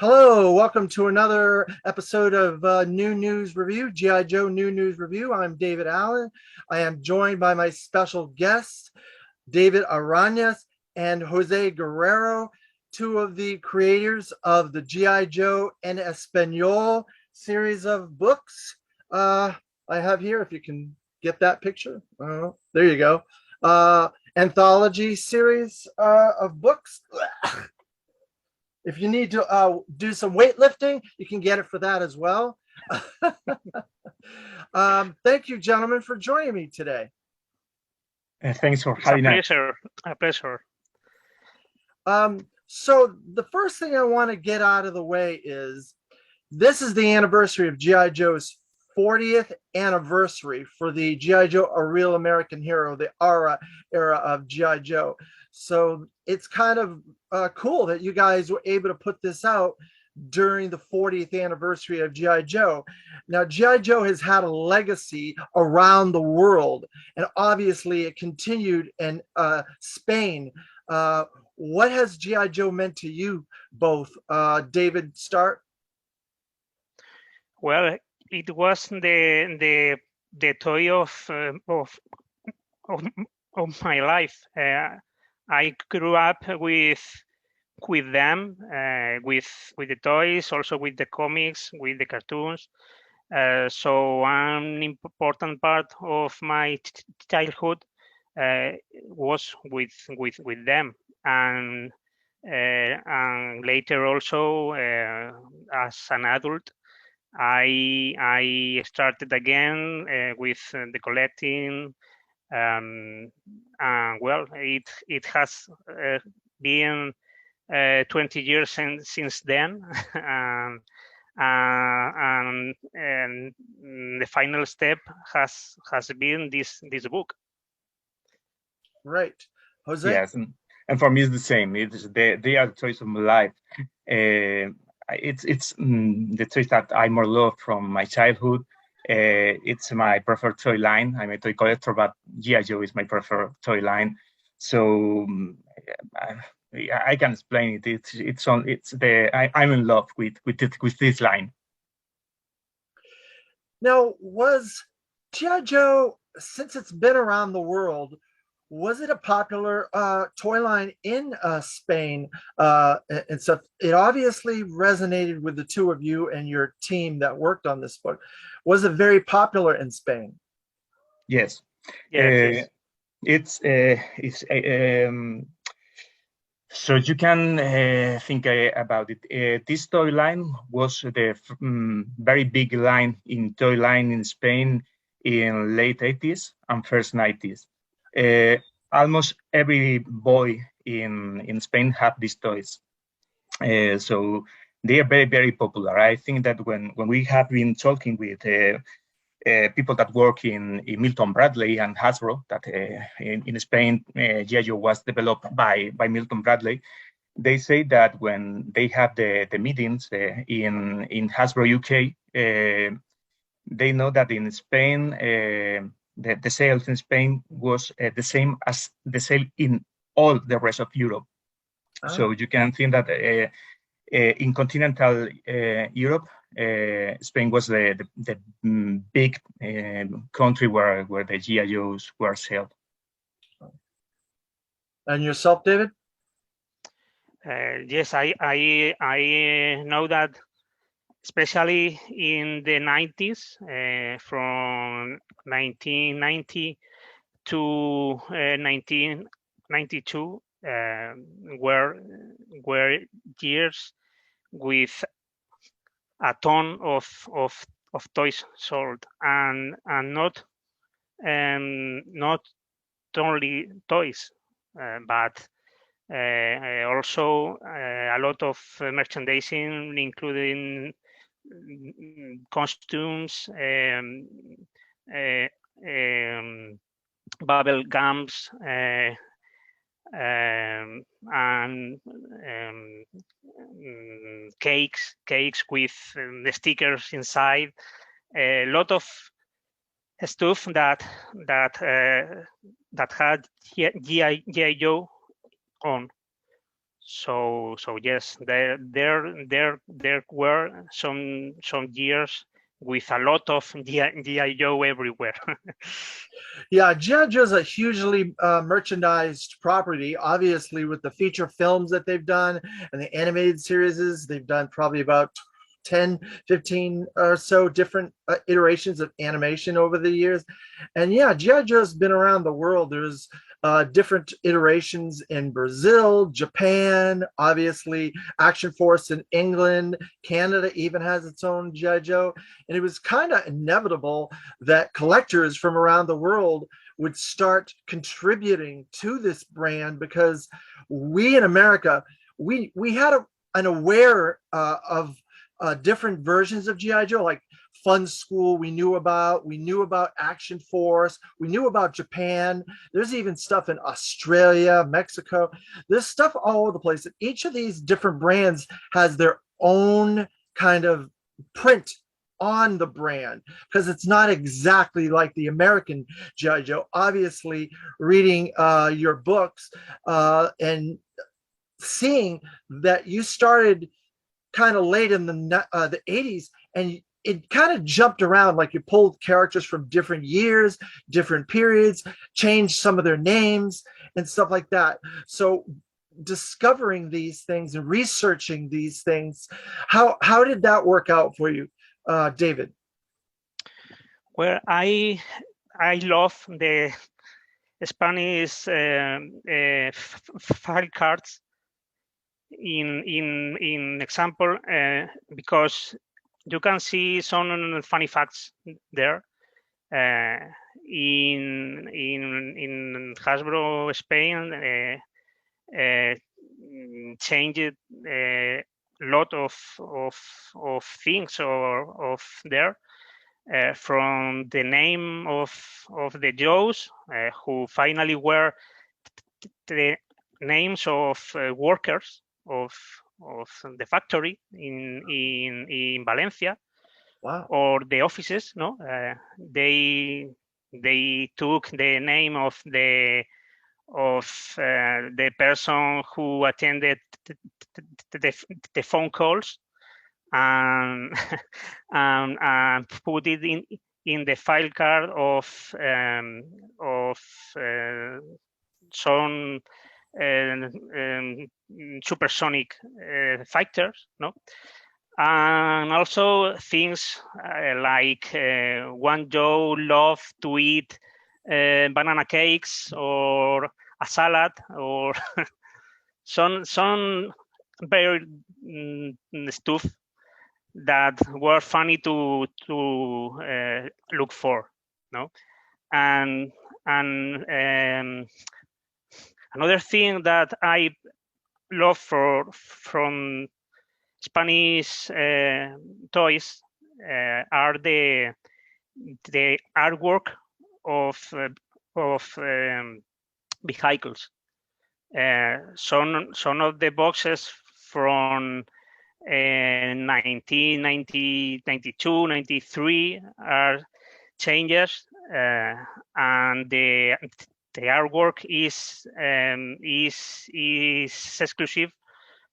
Hello, welcome to another episode of New News Review, G.I. Joe New News Review. I'm David Allen. I am joined by my special guests, David Arañas and Jose Guerrero, two of the creators of the G.I. Joe En Espanol series of books. I have here, if you can get that picture. There you go. Anthology series of books. If you need to do some weightlifting, you can get it for that as well. Thank you, gentlemen, for joining me today. Thanks for having us. A pleasure. So the first thing I want to get out of the way is this is the anniversary of G.I. Joe's 40th anniversary for the G.I. Joe, A Real American Hero, the ARA era of G.I. Joe. So it's kind of cool that you guys were able to put this out during the 40th anniversary of G.I. Joe. Now, G.I. Joe has had a legacy around the world, and obviously it continued in Spain. What has G.I. Joe meant to you both? David, start. Well, it was the toy of my life. I grew up with them, with the toys, also with the comics, with the cartoons. So an important part of my childhood was with them, and later also as an adult, I started again with the collecting. Well, it has been 20 years since then, and the final step has been this book. Right, Jose. Yes, and for me it's the same. It's they are the choice of my life. It's the toys that I more love from my childhood. It's my preferred toy line. I'm a toy collector, but G.I. Joe is my preferred toy line. So I can explain it. I'm in love with this line. Now, was G.I. Joe, since it's been around the world, was it a popular toy line in Spain? And so it obviously resonated with the two of you and your team that worked on this book. Was it very popular in Spain? Yes. Yes. It's so you can think about it. This toy line was the very big line in toy line in Spain in late 80s and first 90s. Almost every boy in Spain have these toys. So they are very, very popular. I think that when we have been talking with people that work in Milton Bradley and Hasbro, that in Spain, G.I. Joe was developed by Milton Bradley. They say that when they have the meetings in Hasbro UK, they know that in Spain, the sales in Spain was the same as the sale in all the rest of Europe. Oh. So you can think that in continental Europe, Spain was the big country where the G.I. Joes were sold. And yourself, David? Yes, I know that, especially in the 90s, from 1990 to 1992, were years with a ton of toys sold, and not only toys, but also a lot of merchandising, including costumes, bubble gums, and cakes with the stickers inside. A lot of stuff that had G.I. Joe on. So yes, there were some years with a lot of GI Joe everywhere. Yeah, G.I. Joe's a hugely merchandised property, obviously, with the feature films that they've done and the animated series. They've done probably about 10, 15 or so different iterations of animation over the years. And yeah, G.I. Joe's been around the world. There's different iterations in Brazil, Japan, obviously, Action Force in England, Canada even has its own G.I. Joe. And it was kind of inevitable that collectors from around the world would start contributing to this brand, because we in America, we had an aware of different versions of GI Joe, like Fun School. We knew about Action Force. We knew about Japan. There's even stuff in Australia, Mexico. There's stuff all over the place. And each of these different brands has their own kind of print on the brand, because it's not exactly like the American GI Joe. Obviously, reading your books and seeing that you started kind of late in the 80s, and it kind of jumped around, like you pulled characters from different years, different periods, changed some of their names and stuff like that. So discovering these things and researching these things, how did that work out for you, David? Well, I love the Spanish file cards in example, because you can see some funny facts there. In Hasbro Spain, changed a lot of things or of there. From the name of the Joes, who finally were the names of workers of the factory in Valencia. Wow. Or the offices. No, they took the name of the person who attended the phone calls, and and put it in the file card of some supersonic fighters, no, and also things like one Joe loved to eat banana cakes or a salad, or some very stuff that were funny to look for, no, and another thing that I love from Spanish toys are the artwork of vehicles. Some of the boxes from 1990, 92, 93 are changes, and the artwork is exclusive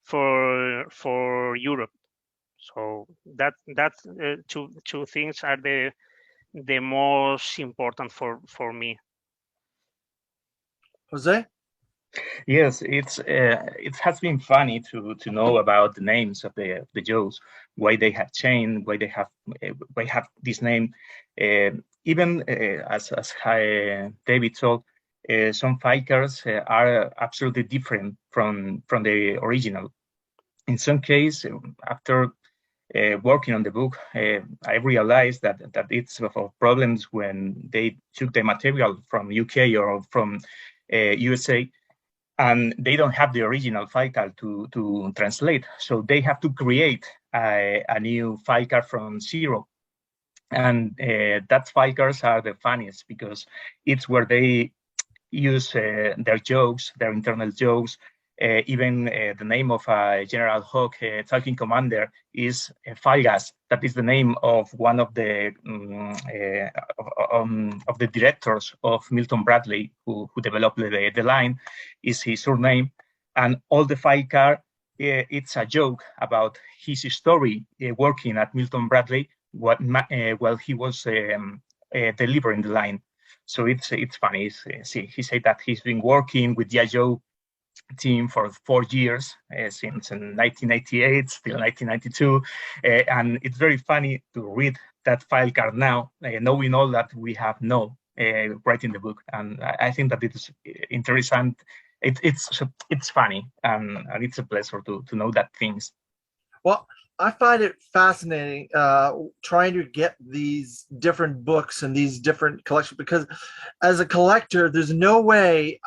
for Europe. So that two things are the most important for me. Jose? Yes, it has been funny to know about the names of the Joes, why they have changed, why have this name. Even as David told, some fighters are absolutely different from the original. In some case, after working on the book, I realized that it's for problems when they took the material from UK or from USA, and they don't have the original file card to translate. So they have to create a new file card from zero. And that file cards are the funniest, because it's where they use their jokes, their internal jokes. Even the name of General Hawk, talking commander, is Falgas. That is the name of one of the directors of Milton Bradley, who developed the line, is his surname. and all the file card, it's a joke about his story working at Milton Bradley while he was delivering the line. So it's funny. He said that he's been working with G.I. Joe team for 4 years, since 1988 till 1992, and it's very funny to read that file card now, knowing all that we have known writing the book. And I think that it's interesting. It's funny, and it's a pleasure to know that things. Well, I find it fascinating trying to get these different books and these different collections, because as a collector, there's no way.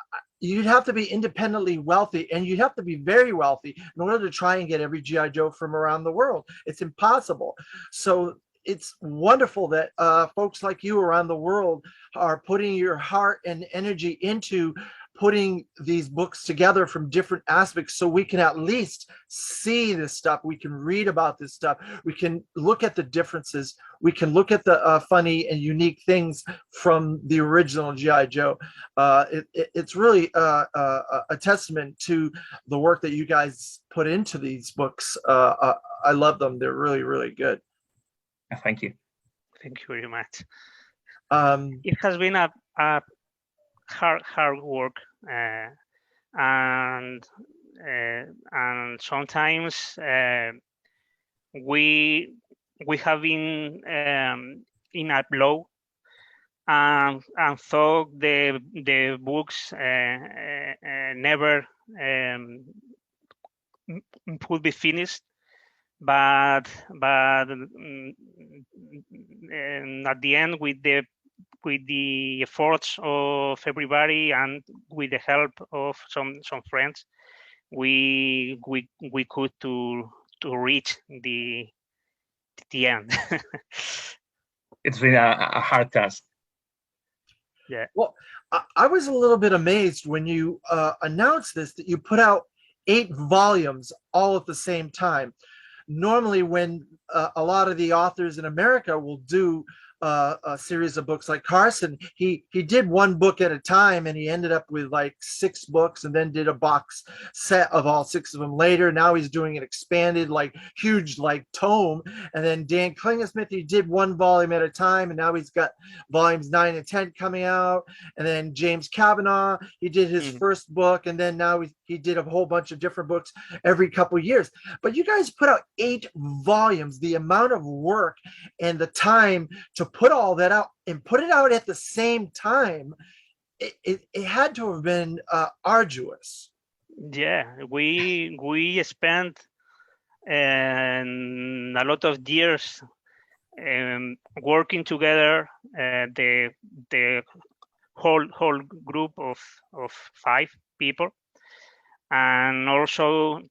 You'd have to be independently wealthy, and you'd have to be very wealthy in order to try and get every G.I. Joe from around the world. It's impossible. So it's wonderful that folks like you around the world are putting your heart and energy into putting these books together from different aspects, so we can at least see this stuff. We can read about this stuff. We can look at the differences. We can look at the funny and unique things from the original G.I. Joe. It's really a testament to the work that you guys put into these books. I love them. They're really, really good. Thank you. Thank you very much. It has been a hard work, and sometimes we have been in a blow, and thought the books never could be finished, but at the end, with the efforts of everybody and with the help of some friends, we could to reach the end. It's been a hard task. Yeah. Well, I was a little bit amazed when you announced this, that you put out 8 volumes all at the same time. Normally, when a lot of the authors in America will do a series of books like Carson, he did one book at a time, and he ended up with like 6 books, and then did a box set of all 6 of them later. Now he's doing an expanded, like huge, like tome. And then Dan Klingesmith, he did 1 volume at a time, and now he's got volumes 9 and 10 coming out. And then James Kavanaugh, he did his first book, and then now he did a whole bunch of different books every couple of years. But you guys put out 8 volumes. The amount of work and the time to put all that out and put it out at the same time, it had to have been arduous. Yeah, we spent a lot of years working together, the whole group of 5 people, and also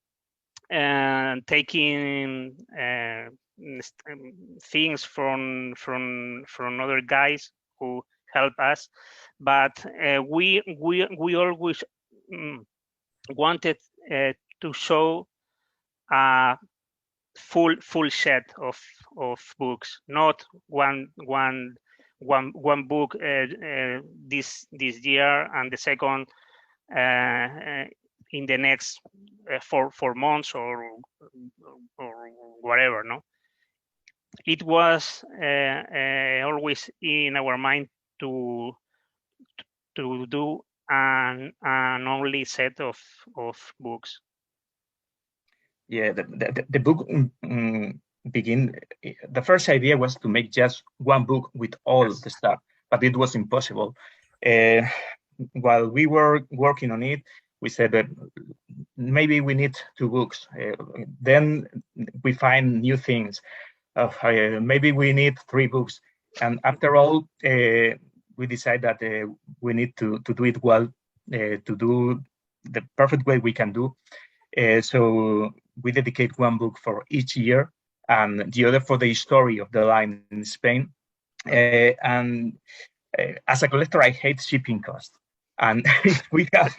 taking things from other guys who help us, but we always wanted to show a full set of books, not one book this year and the second in the next 4 months or whatever. No, it was always in our mind to do an only set of books. Yeah, the book begin. The first idea was to make just one book with all the stuff, but it was impossible. While we were working on it, we said that maybe we need 2 books. Then we find new things. Maybe we need 3 books. And after all, we decided that we need to do it well, to do the perfect way we can do. So we dedicate 1 book for each year, and the other for the history of the line in Spain. And as a collector, I hate shipping costs. And if we have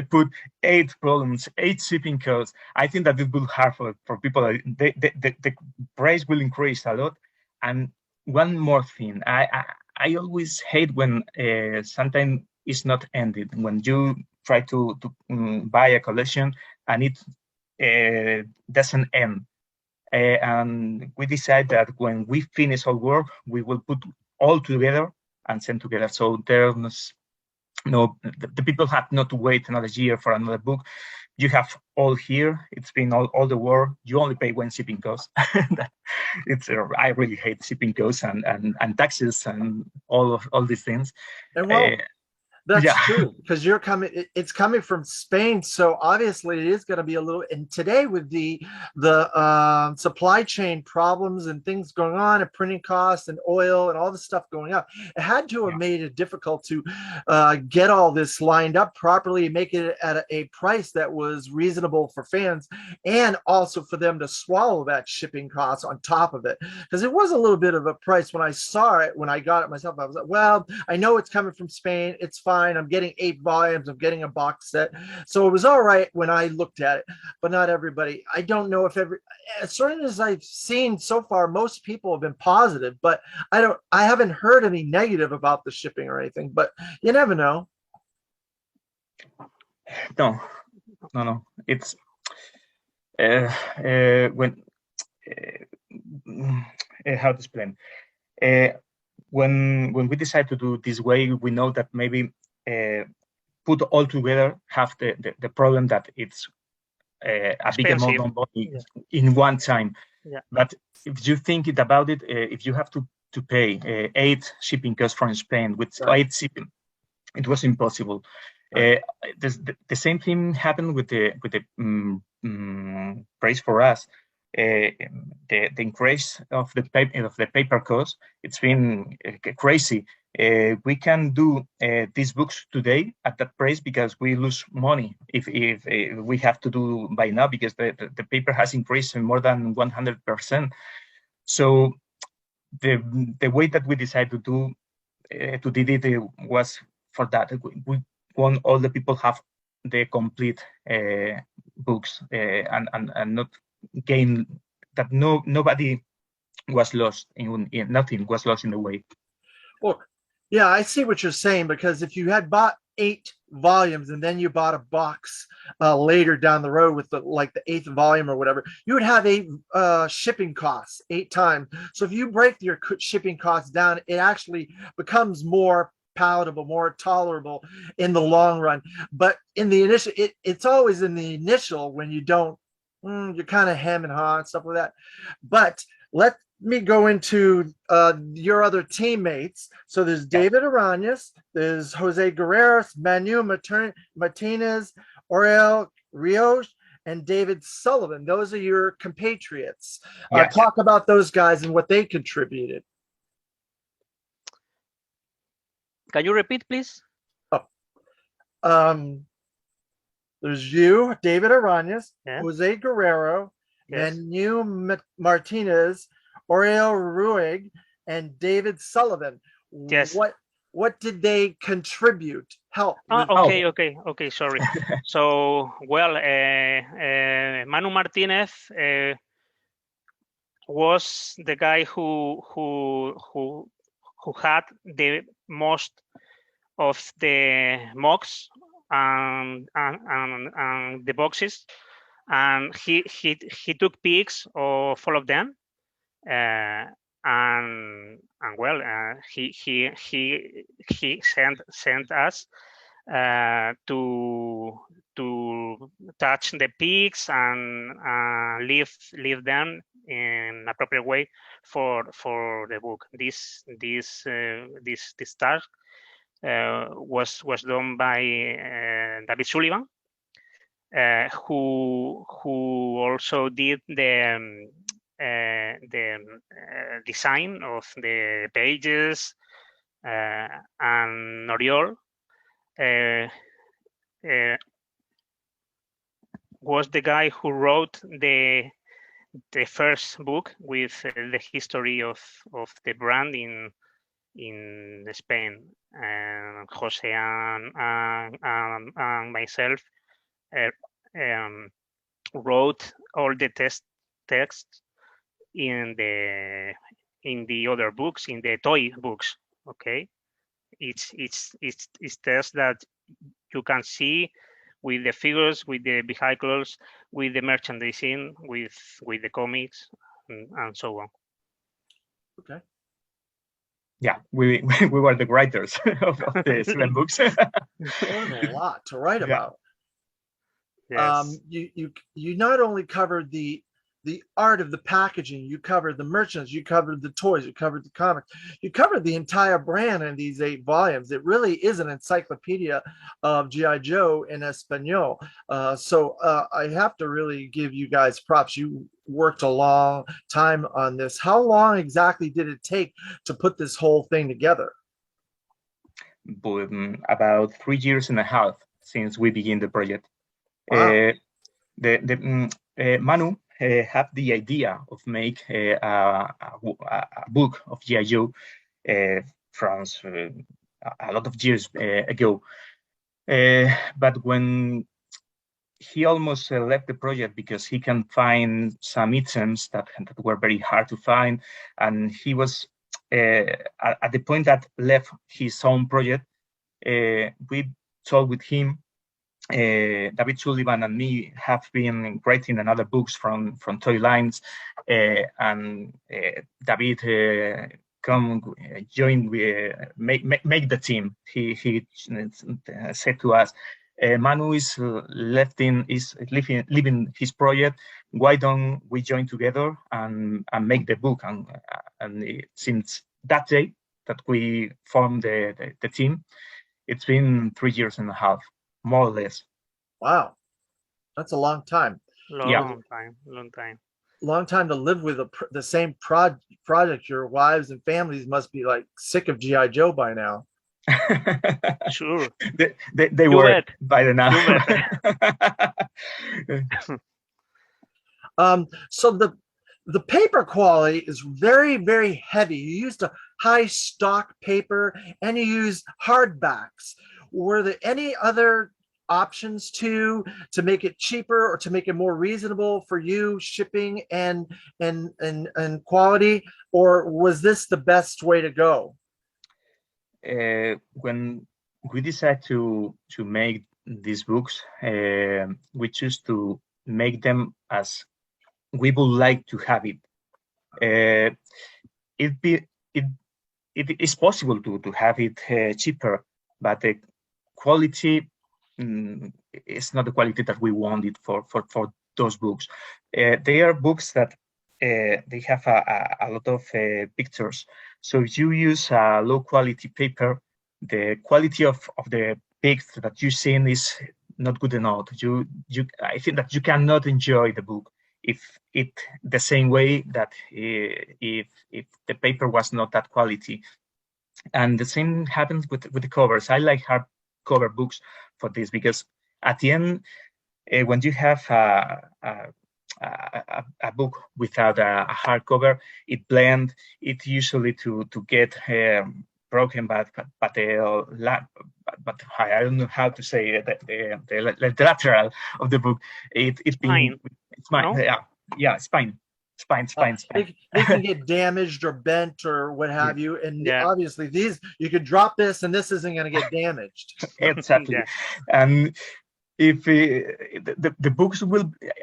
put 8 problems, 8 shipping costs, I think that it will be hard for people. The price will increase a lot. And one more thing, I always hate when sometimes it's not ended. When you try to buy a collection, and it doesn't end. And we decide that when we finish our work, we will put all together and send together. So there's no, the people have not to wait another year for another book. You have all here. It's been all the work. You only pay one shipping cost. I really hate shipping costs and taxes and all these things. And well, that's yeah. true, because it's coming from Spain, so obviously it is going to be a little. And today, with the supply chain problems and things going on, and printing costs and oil and all the stuff going up, it had to have made it difficult to get all this lined up properly, make it at a price that was reasonable for fans, and also for them to swallow that shipping cost on top of it, because it was a little bit of a price when I saw it. When I got it myself, I was like, well, I know it's coming from Spain, it's fine. I'm getting 8 volumes. I'm getting a box set. So it was all right when I looked at it, but not everybody. I don't know if as certain as I've seen so far, most people have been positive, but I haven't heard any negative about the shipping or anything, but you never know. No. It's when how to explain. When we decide to do this way, we know that maybe put all together have the problem that it's a big amount of money in one time. Yeah. But if you think about it, if you have to pay 8 shipping costs from Spain with 8 shipping, it was impossible. The same thing happened with the price for us. The increase of the paper cost, it's been crazy. We can do these books today at that price because we lose money if we have to do by now, because the paper has increased more than 100%. So the way that we decided to did it was for that. We want all the people have the complete books and not gain that nobody was lost in nothing was lost in the way. Well, yeah, I see what you're saying, because if you had bought 8 volumes and then you bought a box later down the road with the 8th volume or whatever, you would have 8 shipping costs 8 times. So if you break your shipping costs down, it actually becomes more palatable, more tolerable in the long run. But in the initial, it's always in the initial when you don't, you're kind of hem and haw and stuff like that. But let me go into your other teammates. So there's David Arañas, there's Jose Guerrero, Manu, Martinez, Oriol, Roig, and David Sullyvan. Those are your compatriots. Talk about those guys and what they contributed. Can you repeat, please? There's you, David Arañas, Jose Guerrero, Manu Martinez, Oriol, Roig, and David Sullyvan. Yes. What did they contribute? Help. Okay. Sorry. So, well, Manu Martinez was the guy who had the most of the mocks and the boxes, and he took pics of all of them, and well, he sent us to touch the pics and leave them in appropriate way for the book. This task was done by David Sullyvan, who also did the design of the pages, and Oriol was the guy who wrote the first book with the history of the brand in Spain. And Jose and myself wrote all the text in the other books, in the toy books. Okay, it's text that you can see with the figures, with the vehicles, with the merchandising, with the comics, and so on. Okay. Yeah, we we were the writers of the 7 books. There was a lot to write Yeah. about. Yes. You not only covered the art of the packaging, you covered the merchandise, you covered the toys, you covered the comics, you covered the entire brand in these 8 volumes. It really is an encyclopedia of GI Joe in Espanol. So I have to really give you guys props. You worked a long time on this. How long exactly did it take to put this whole thing together? But, about 3 years and a half since we began the project. Wow. Manu had the idea of make a book of G.I. Joe from a lot of years ago. But when he almost left the project because he can find some items that were very hard to find, and he was at the point that left his own project. We talked with him. David Sullyvan and me have been writing another books from toy lines, and David come join, make the team. He said to us, Manu is leaving his project. Why don't we join together and make the book? And since that day that we formed the team, it's been 3 years and a half, more or less. Wow. That's a long time. Long time. Long time to live with the same project. Your wives and families must be like sick of GI Joe by now. Sure. They You were bet. by the now. So the paper quality is very, very heavy. You used a high stock paper and you used hardbacks. Were there any other options to make it cheaper or to make it more reasonable for you, shipping and quality, or was this the best way to go? When we decided to make these books, we choose to make them as we would like to have it. It is possible to have it cheaper, but the quality is not the quality that we wanted for those books. They are books that they have a lot of pictures. So if you use a low quality paper, the quality of the pics that you see is not good enough. I think that you cannot enjoy the book if it the same way that if the paper was not that quality. And the same happens with the covers. I like hardcover books for this because at the end, when you have a book without a hardcover, it blends. It usually to get broken, but I don't know how to say it, the lateral of the book. It's Spine. no? Yeah, spine. They can get damaged or bent or what have you, and Yeah. obviously these you could drop this and this isn't going to get damaged. Exactly. Yeah. And if the books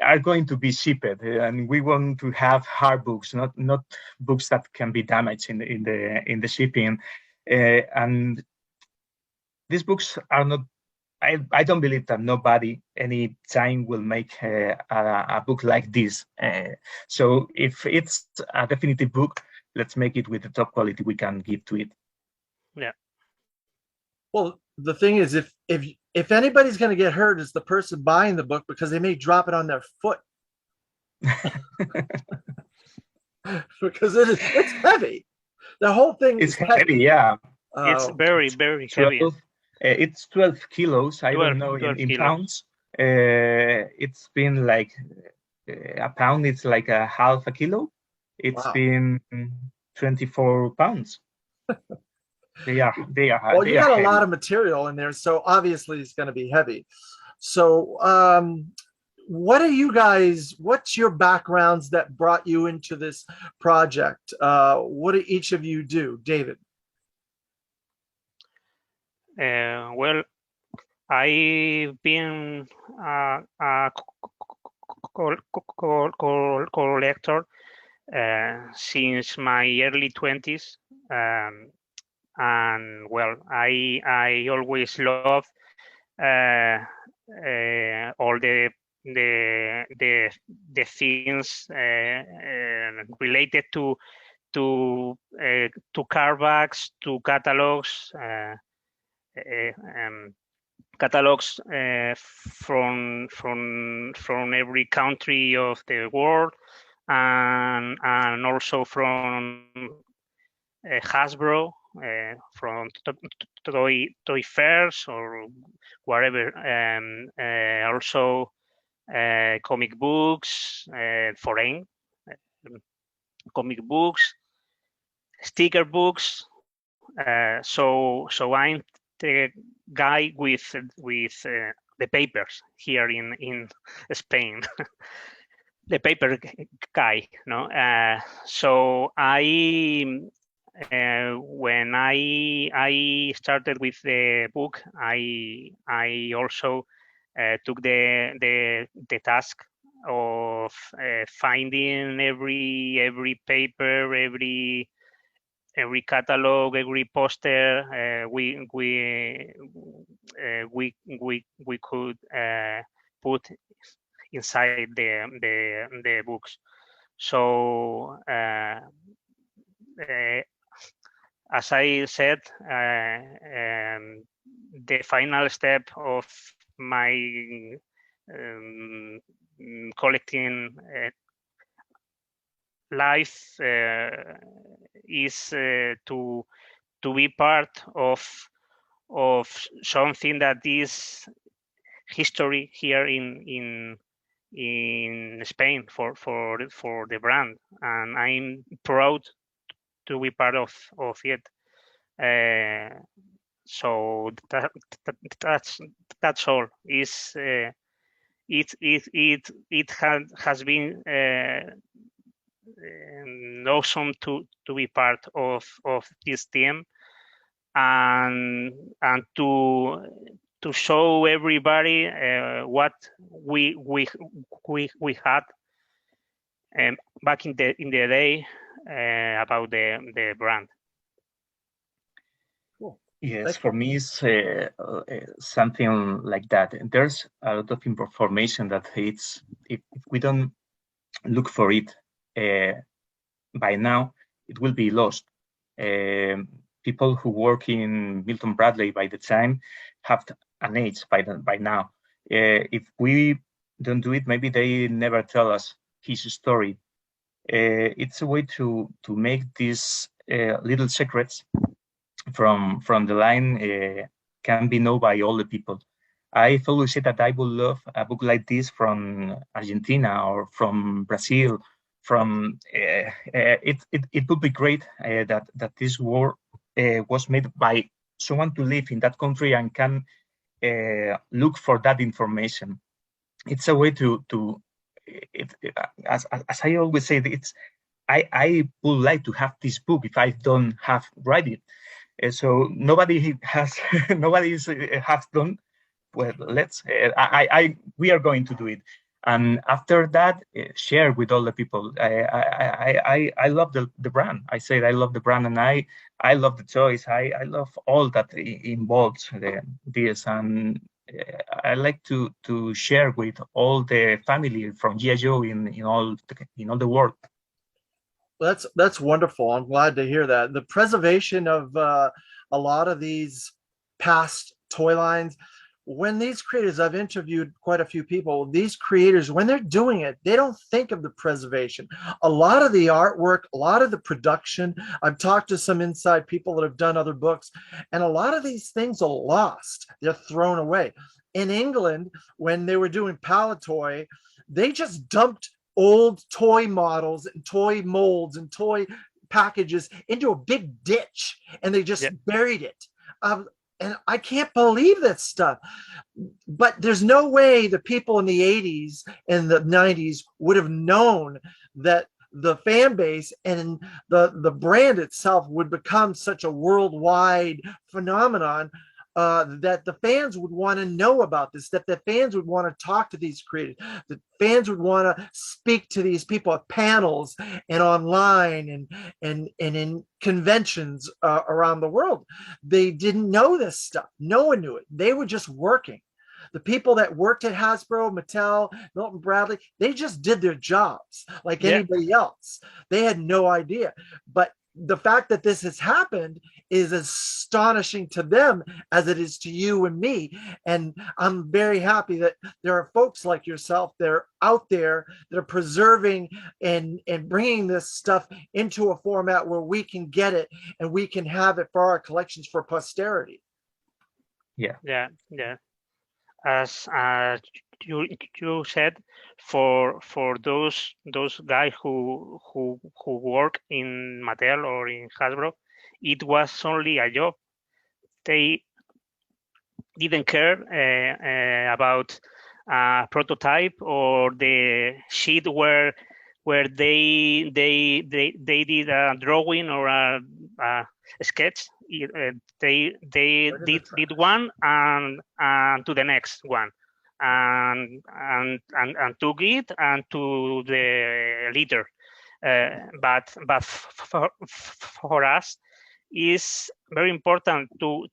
are going to be shipped, and we want to have hard books, not books that can be damaged in the shipping, and these books are not. I don't believe that nobody any time will make a book like this. So if it's a definitive book, let's make it with the top quality we can give to it. Yeah. Well, the thing is, if anybody's going to get hurt, it's the person buying the book because they may drop it on their foot. Because it's heavy. The whole thing is is heavy. Yeah. It's very, very heavy. It's 12 kilos. I 12, don't know in kilos. pounds. It's been like a pound. It's like a half a kilo. It's Wow. been 24 pounds. They are. Well, you got heavy. a lot of material in there, so obviously it's going to be heavy. So, what are you guys? What's your backgrounds that brought you into this project? What do each of you do, David? Well, I've been a collector since my early 20s. And well, I always love all the things related to carbacks, to catalogs, catalogs from every country of the world, and also from Hasbro, from toy fairs or whatever. Also comic books, foreign comic books, sticker books. So I'm the guy with the papers here in Spain. The paper guy, no. So when I started with the book, I also took the task of finding every paper, every catalog, every poster we could put inside the books. So as I said, the final step of my collecting life is to be part of something that is history here in Spain for the brand, and I'm proud to be part of it. So that's all. It has been awesome to be part of this team, and to show everybody what we had back in the day about the brand. Cool. Yes, for me, it's something like that. And there's a lot of information that it's if we don't look for it by now, it will be lost. People who work in Milton Bradley by the time have an age by now. If we don't do it, maybe they never tell us his story. It's a way to make these little secrets from the line can be known by all the people. I've always said that I would love a book like this from Argentina or from Brazil. From it would be great that this war was made by someone to live in that country and can look for that information. It's a way as I always say, I would like to have this book if I don't have read it. So nobody has done. Well, let's. We are going to do it, and after that, share with all the people. I love the brand. I said I love the brand, and I love the choice. I love all that involves this, and I like to share with all the family from G.I. Joe in all the world. That's wonderful. I'm glad to hear that. The preservation of a lot of these past toy lines, when these creators, I've interviewed quite a few people, these creators, when they're doing it, they don't think of the preservation. A lot of the artwork, a lot of the production, I've talked to some inside people that have done other books, and a lot of these things are lost. They're thrown away. In England, when they were doing Palitoy, they just dumped old toy models and toy molds and toy packages into a big ditch, and they just buried it. And I can't believe that stuff. But there's no way the people in the 80s and the 90s would have known that the fan base and the brand itself would become such a worldwide phenomenon that the fans would want to know about this, that the fans would want to talk to these creators, that fans would want to speak to these people at panels and online and in conventions around the world. They didn't know this stuff. No one knew it. They were just working. The people that worked at Hasbro, Mattel, Milton Bradley, they just did their jobs like anybody else. They had no idea. But the fact that this has happened is astonishing to them as it is to you and me. And I'm very happy that there are folks like yourself that are out there that are preserving and bringing this stuff into a format where we can get it and we can have it for our collections for posterity. Yeah. As you said, for those guys who work in Mattel or in Hasbro, it was only a job. They didn't care about a prototype or the sheet where they did a drawing or a sketch. They did one and to the next one and took it and to the leader. But for us is very important to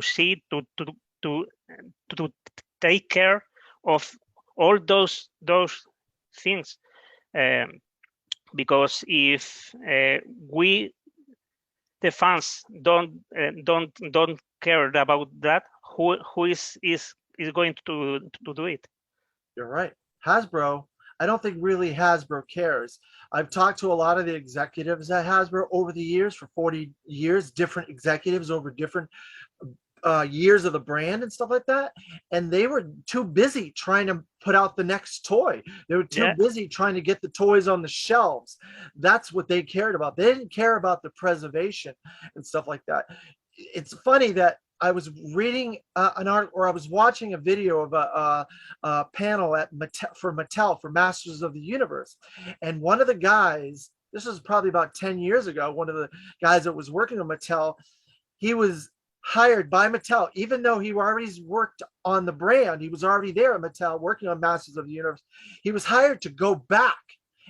see to take care of all those things, because if we the fans don't care about that, who is going to do it? You're right. Hasbro, I don't think really Hasbro cares. I've talked to a lot of the executives at Hasbro over the years, for 40 years, different executives over different years of the brand and stuff like that. And they were too busy trying to put out the next toy. They were too busy trying to get the toys on the shelves. That's what they cared about. They didn't care about the preservation and stuff like that. It's funny that I was reading an article, or I was watching a video of a panel at Mattel for Masters of the Universe. And one of the guys, this was probably about 10 years ago, one of the guys that was working on Mattel, he was hired by Mattel, even though he already worked on the brand. He was already there at Mattel working on Masters of the Universe. He was hired to go back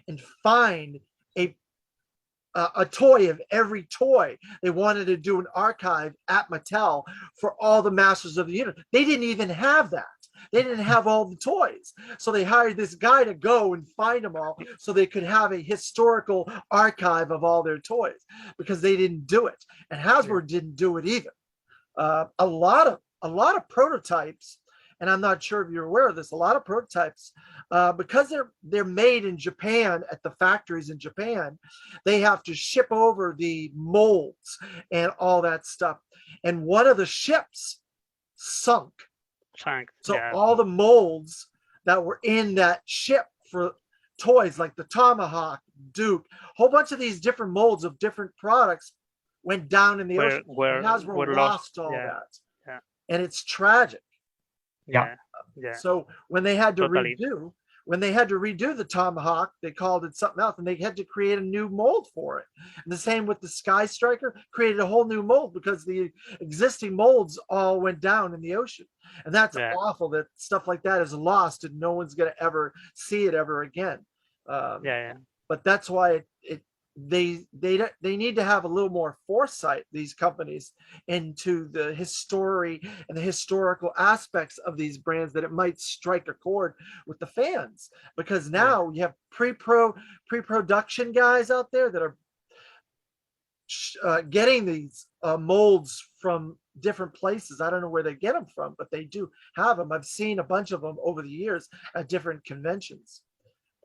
and find a toy of every toy. They wanted to do an archive at Mattel for all the Masters of the Universe. They didn't even have that. They didn't have all the toys. So they hired this guy to go and find them all so they could have a historical archive of all their toys, because they didn't do it. And Hasbro didn't do it either. A lot of prototypes, and I'm not sure if you're aware of this, a lot of prototypes, because they're made in Japan at the factories in Japan, they have to ship over the molds and all that stuff. And one of the ships sunk. So all the molds that were in that ship for toys like the Tomahawk, Duke, a whole bunch of these different molds of different products went down in the ocean. Hasbro lost all that. And it's tragic. So when they had to redo the Tomahawk, they called it something else, and they had to create a new mold for it. And the same with the Sky Striker, created a whole new mold because the existing molds all went down in the ocean. And that's awful that stuff like that is lost and no one's going to ever see it ever again. But that's why they need to have a little more foresight, these companies, into the history and the historical aspects of these brands, that it might strike a chord with the fans. Because now you have pre-production guys out there that are getting these molds from different places. I don't know where they get them from, but they do have them. I've seen a bunch of them over the years at different conventions.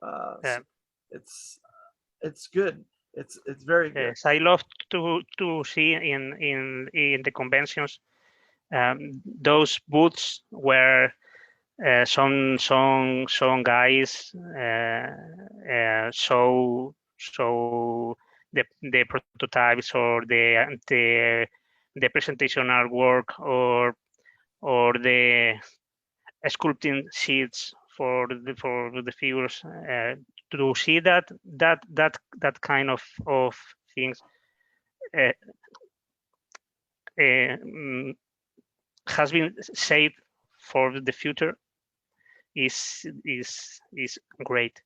So it's good. It's very good. Yes, I love to see in the conventions those booths where some guys show the prototypes or the presentation artwork or the sculpting sheets for the figures, to see that kind of things has been saved for the future is great.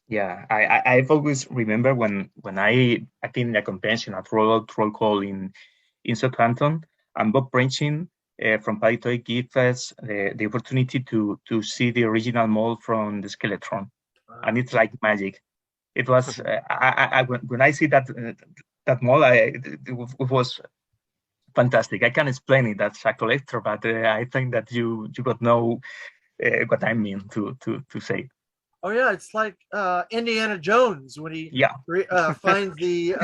Yeah, I've always remember when I attended a convention at Roll Call in Southampton, and Bob Prenching from Palitoy gave us the opportunity to see the original mold from the Skeletron, and it's like magic. It was when I see that mold, it was fantastic. I can't explain it as a collector, but I think that you got know what I mean to say. Oh yeah, it's like Indiana Jones when he Yeah. finds the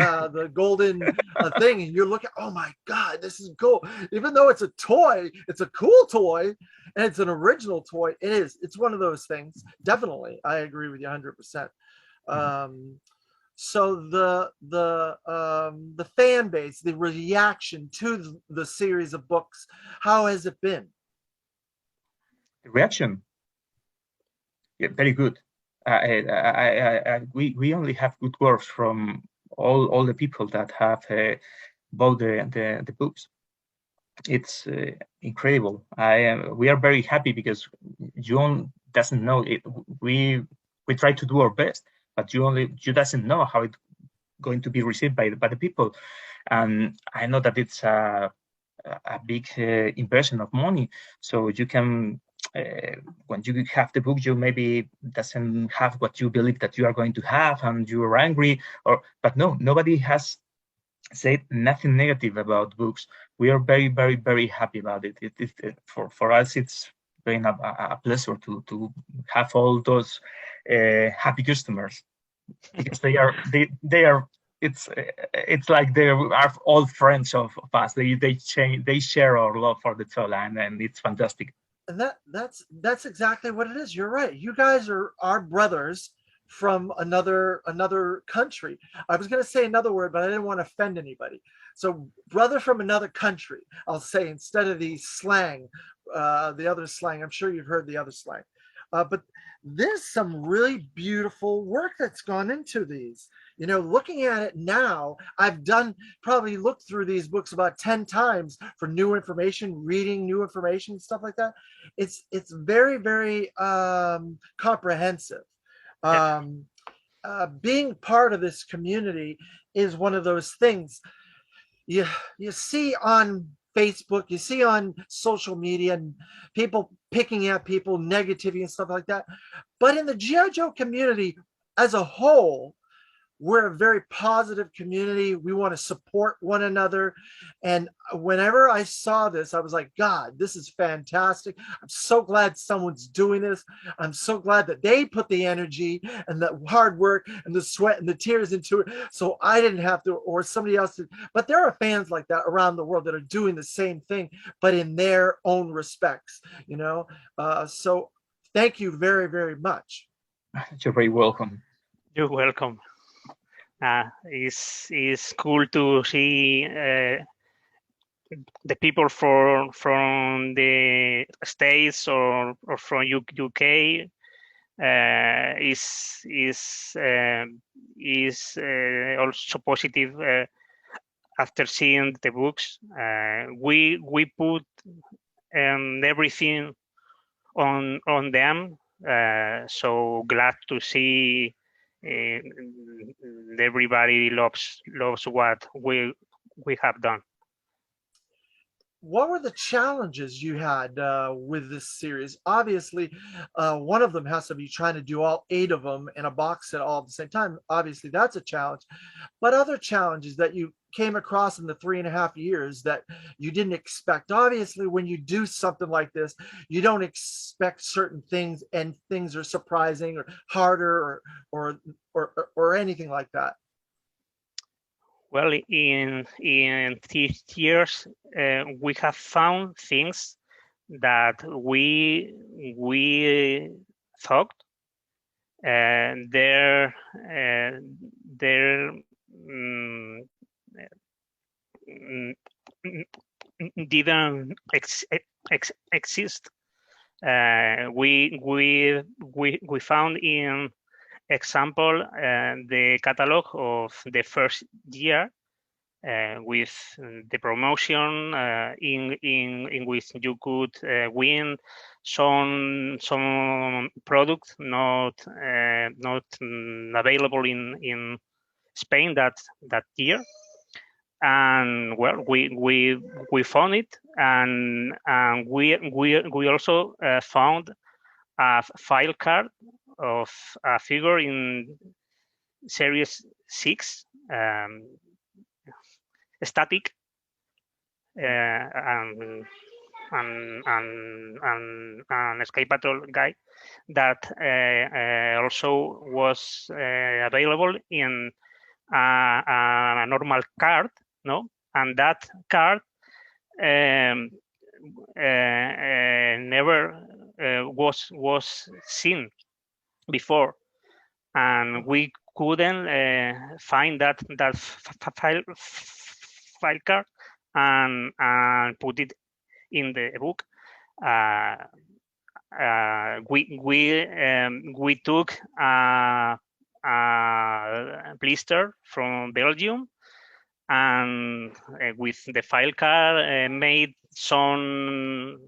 golden thing, and you're looking. Oh my God, this is cool! Even though it's a toy, it's a cool toy, and it's an original toy. It is. It's one of those things. Definitely, I agree with you 100%. So the fan base, the reaction to the series of books, how has it been? The reaction, yeah, very good. We only have good words from all the people that have bought the books. It's incredible. We are very happy because John doesn't know it. We try to do our best, but you doesn't know how it's going to be received by the people. And I know that it's a big inversion of money, so you can when you have the book, you maybe doesn't have what you believe that you are going to have, and you are angry. But no, nobody has said nothing negative about books. We are very, very, very happy about it. For us, it's been a pleasure to have all those happy customers, because they are it's like they are all friends of us. They share our love for the toy line, and it's fantastic. And that's exactly what it is. You're right. You guys are our brothers from another country. I was going to say another word, but I didn't want to offend anybody. So brother from another country, I'll say, instead of the slang, the other slang. I'm sure you've heard the other slang, but there's some really beautiful work that's gone into these. You know, looking at it now, I've probably looked through these books about 10 times for new information, reading new information, stuff like that. It's very, very comprehensive. Yeah. Being part of this community is one of those things you see on Facebook, you see on social media, and people picking at people, negativity and stuff like that. But in the GI Joe community as a whole, we're a very positive community. We want to support one another. And whenever I saw this, I was like, God, this is fantastic. I'm so glad someone's doing this. I'm so glad that they put the energy and the hard work and the sweat and the tears into it. So I didn't have to, or somebody else did. But there are fans like that around the world that are doing the same thing, but in their own respects, you know? So thank you very, very much. You're very welcome. You're welcome. It's cool to see the people from the States or from UK is also positive after seeing the books. We put everything on them. So glad to see everybody loves what we have done. What were the challenges you had with this series? Obviously, one of them has to be trying to do all 8 of them in a box set all at the same time. Obviously, that's a challenge. But other challenges that you came across in the 3.5 years that you didn't expect. Obviously, when you do something like this, you don't expect certain things, and things are surprising or harder or anything like that. Well, in these years, we have found things that we thought they're didn't exist. We found in example the catalog of the first year with the promotion in which you could win some products not available in Spain that year. And well, we found it, and we also found a file card of a figure in series 6, static, and Sky Patrol guy that also was available in a normal card, no, and that card never was seen before, and we couldn't find that file card and put it in the book. We took a blister from Belgium, and with the file card made some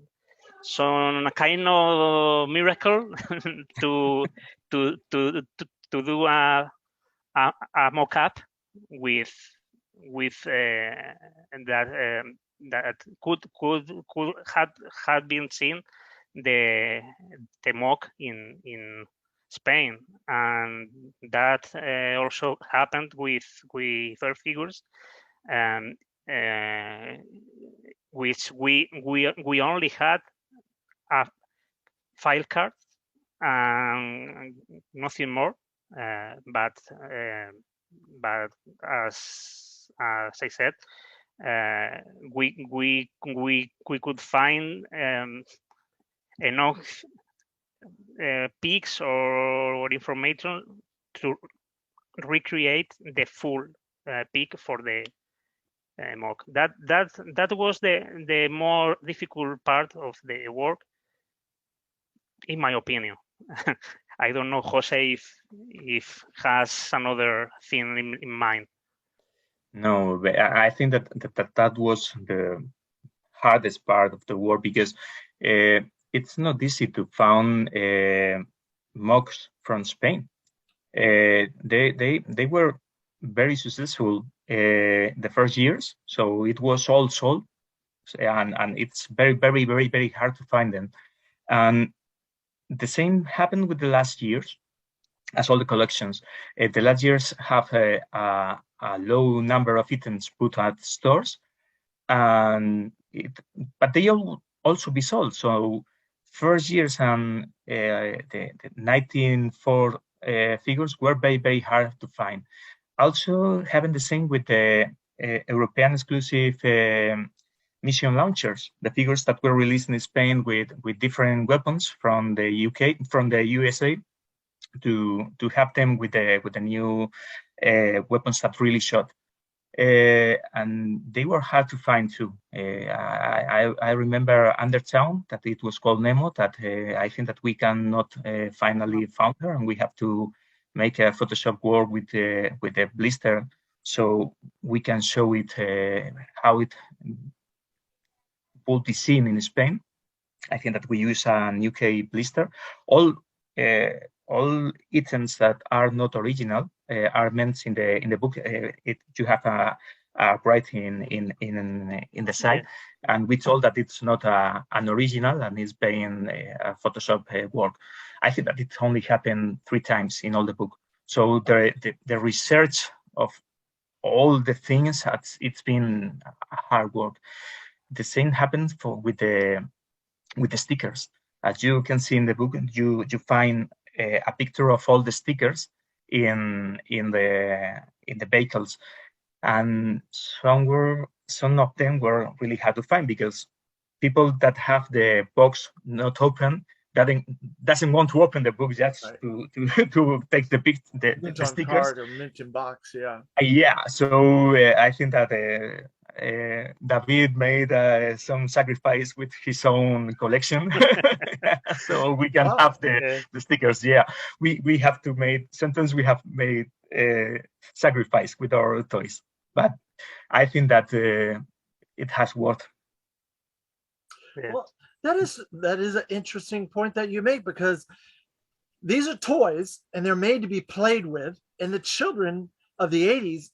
kind of miracle to do a mock-up with that could had been seen the mock in Spain, and that also happened with other figures, which we only had a file card and nothing more. But as I said, we could find enough pics or information to recreate the full pic for the mock. That was the more difficult part of the work, in my opinion. I don't know, Jose, if has another thing in mind. No, but I think that was the hardest part of the work, because it's not easy to find mocks from Spain. They were very successful the first years, so it was all sold, and it's very hard to find them. And the same happened with the last years, as all the collections. The last years have a low number of items put at stores, but they all also be sold. So first years and the 1904 figures were very hard to find. Also having the same with the European exclusive mission launchers, the figures that were released in Spain with different weapons from the UK, from the USA, to have them with the new weapons that really shot. And they were hard to find too. I remember Undertown, that it was called Nemo, that I think that we cannot finally found her, and we have to make a Photoshop work with the blister, so we can show it how it would be seen in Spain. I think that we use an UK blister. All items that are not original are meant in the book. You have a writing in the side, yeah. And we told that it's not an original, and it's being a Photoshop work. I think that it only happened 3 times in all the book. So the research of all the things, it's been hard work. The same happens with the stickers. As you can see in the book, you find a picture of all the stickers in the vehicles, and some of them were really hard to find, because people that have the box not open doesn't want to open the book just right. to take the stickers. Card or mention box, yeah. Yeah, so I think that David made some sacrifice with his own collection, so we can have the stickers. Yeah, we have to make, sometimes we have made sacrifice with our toys. but I think that it has worked. Yeah. Well, that is an interesting point that you make, because these are toys and they're made to be played with, and the children of the 80s,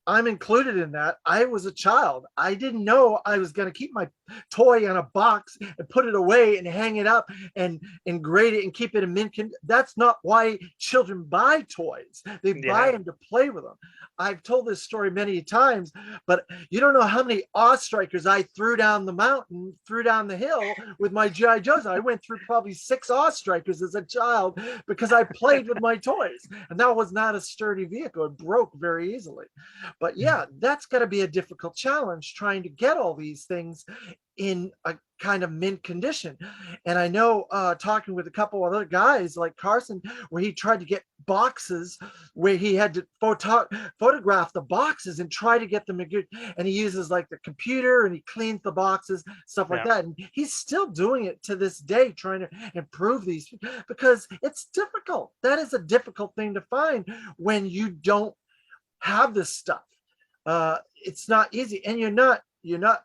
I'm included in that. I was a child. I didn't know I was going to keep my toy in a box and put it away and hang it up and grade it and keep it in mint condition. That's not why children buy toys. They buy them to play with them. I've told this story many times, but you don't know how many awe strikers I threw down the mountain, threw down the hill with my G.I. Joes. I went through probably 6 awe strikers as a child because I played with my toys. And that was not a sturdy vehicle. It broke very easily. But yeah, that's got to be a difficult challenge, trying to get all these things in a kind of mint condition. And I know talking with a couple of other guys like Carson, where he tried to get boxes where he had to photograph the boxes and try to get them in good, and he uses like the computer and he cleans the boxes, stuff like that. And he's still doing it to this day, trying to improve these, because it's difficult. That is a difficult thing to find when you don't have this stuff. It's not easy, and you're not,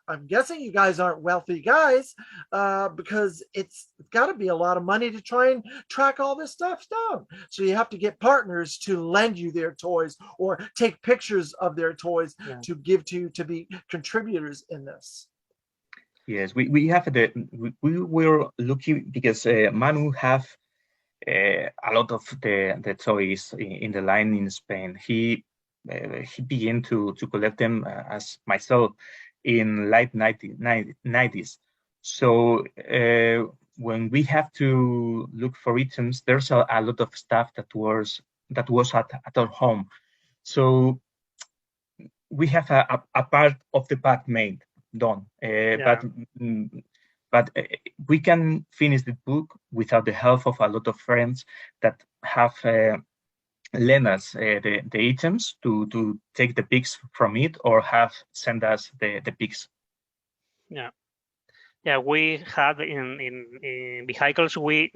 I'm guessing you guys aren't wealthy guys, because it's got to be a lot of money to try and track all this stuff down. So you have to get partners to lend you their toys or take pictures of their toys to give to you to be contributors in this. Yes, we have we were lucky because Manu have a lot of the toys in the line in Spain. He began to collect them as myself in late 90s. So when we have to look for items, there's a lot of stuff that was at our home. So we have a part of the pack made, done. But we can finish the book without the help of a lot of friends that have lend us the items to take the pics from it, or have send us the pics. Yeah, we had in vehicles, we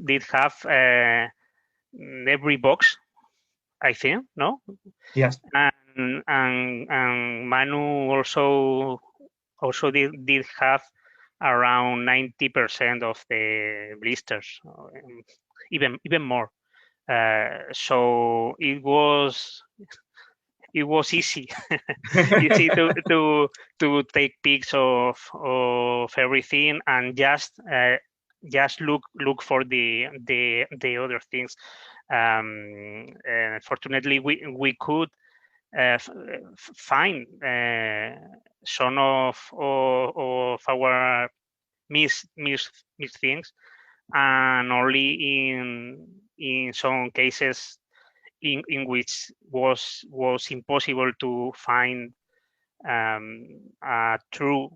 did have every box, I think, no? Yes. And Manu also did have around 90% of the blisters, even more. So it was easy easy to take pics of everything, and just look for the other things. Fortunately, we could find some of our missed things, and only in some cases in which was impossible to find a true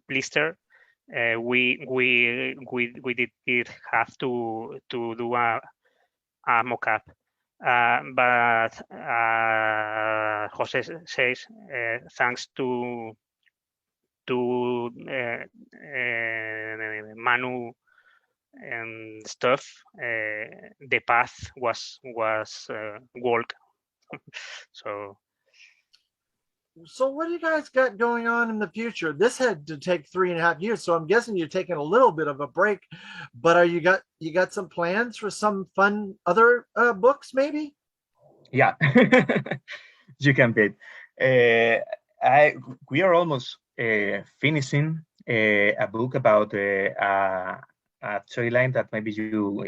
blister, we did have to do a mock-up. But Jose says, thanks to Manu and stuff, the path was walk. So what do you guys got going on in the future? This had to take 3.5 years, so I'm guessing you're taking a little bit of a break. But are you got some plans for some fun other books, maybe? Yeah, you can bet. We are almost finishing a book about a storyline that maybe you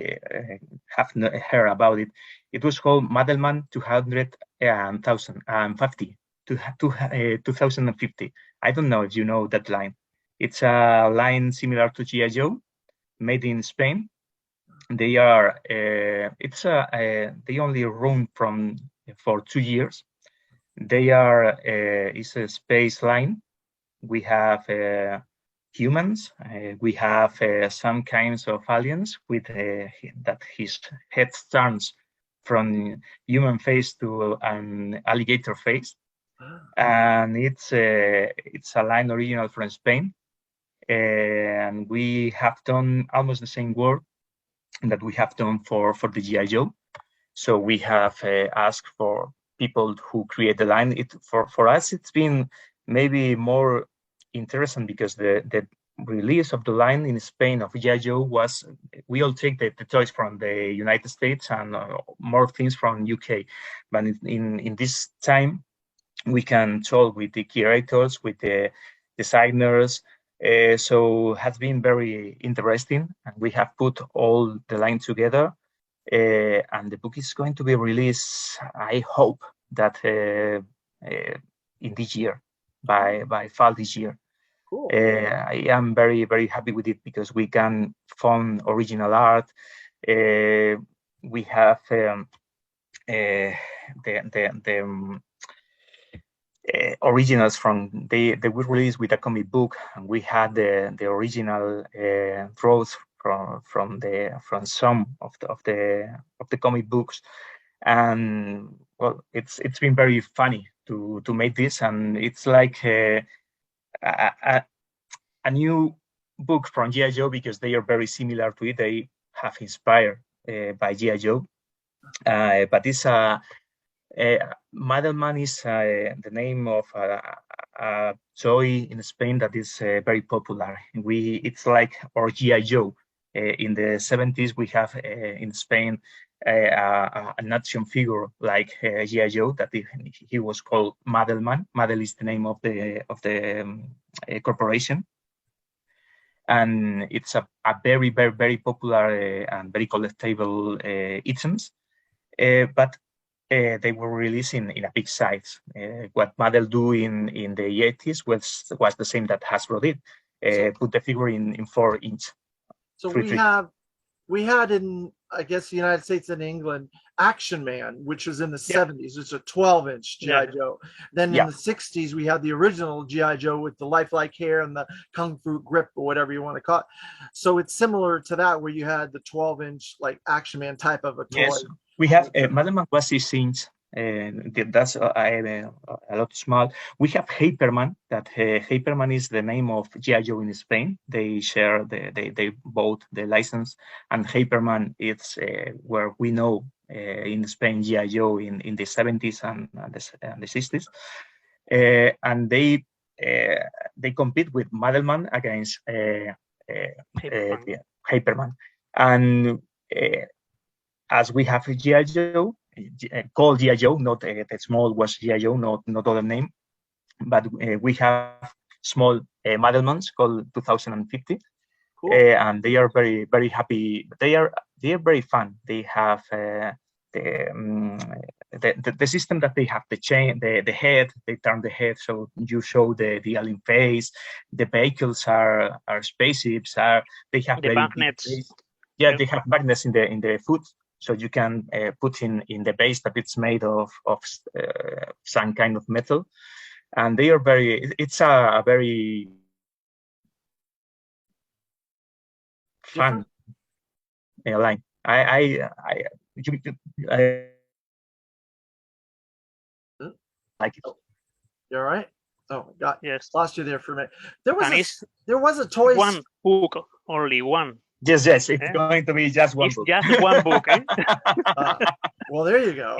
have not heard about it. It was called Madelman 200,050. 2050. I don't know if you know that line. It's a line similar to G.I. Joe, made in Spain. They are they only run for 2 years. They are it's a space line. We have humans. We have some kinds of aliens with that his head turns from human face to an alligator face. And it's a line original from Spain, and we have done almost the same work that we have done for the GI Joe. So we have asked for people who create the line. For us, it's been maybe more interesting because the release of the line in Spain of GI Joe was, we all take the toys from the United States and more things from UK, but in this time we can talk with the curators, with the designers. So has been very interesting, and we have put all the line together. And the book is going to be released, I hope, that in this year, by fall this year. Cool. I am very, very happy with it because we can find original art. We have the originals from they were released with a comic book, and we had the original draws from some of the comic books, and well, it's been very funny to make this, and it's like a new book from GI Joe because they are very similar to it. They have inspired by GI Joe, but it's a Madelman is the name of a toy in Spain that is very popular. It's like our GI Joe. In the 70s, we have in Spain an action figure like GI Joe that he was called Madelman. Madel is the name of the corporation, and it's a very, very, very popular and very collectible items. But they were released in a big size. What Mattel do in the 80s was the same that Hasbro did. Put the figure in 4-inch. So we had in, I guess, the United States and England, Action Man, which was in the 70s. It's a 12-inch GI Joe. Then in the 60s, we had the original GI Joe with the lifelike hair and the kung fu grip, or whatever you want to call it. So it's similar to that, where you had the 12-inch like Action Man type of a toy. Yes, we have Madelman was 6-inch. That's a lot small. We have Hyperman. That Hyperman is the name of GI Joe in Spain. They share they bought the license, and Hyperman is where we know in Spain GI Joe in the 70s and the 60s, and they compete with Madelman against Hyperman, and as we have GI Joe. Called GI Joe, not the small was GI Joe, not other name, but we have small Madelmans called 2050, cool. And they are very, very happy. They are very fun. They have the system that they have, the chain, the head. They turn the head so you show the alien face. The vehicles are spaceships. They have the magnets. Yeah, they have magnets in the foot. So you can put in the base that it's made of some kind of metal, and they are very. It's a very fun line. I like it. You all right? Oh my God! Yes, lost you there for a minute. There was a toy. One book, only one. Yes, it's going to be just one book. Just one book, eh? Well, there you go.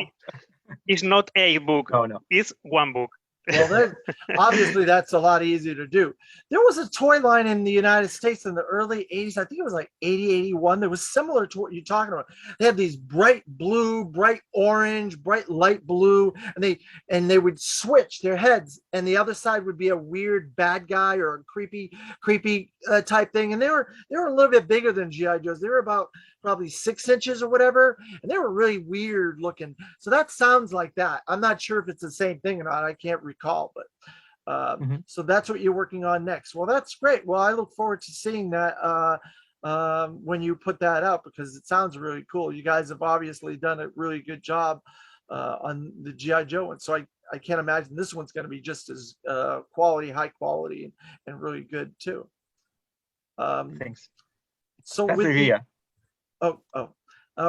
It's not a book. No. It's one book. Well, then, obviously, that's a lot easier to do. There was a toy line in the United States in the early 80s. I think it was like 80, 81. That was similar to what you're talking about. They had these bright blue, bright orange, bright light blue, and they would switch their heads, and the other side would be a weird bad guy or a creepy type thing. And they were a little bit bigger than GI Joes. They were about probably 6 inches or whatever, and they were really weird looking. So that sounds like that. I'm not sure if it's the same thing or not. I can't recall, but so that's what you're working on next. Well, that's great. Well, I look forward to seeing that when you put that out, because it sounds really cool. You guys have obviously done a really good job on the GI Joe one, so I can't imagine this one's going to be just as high quality, and really good too. Thanks. So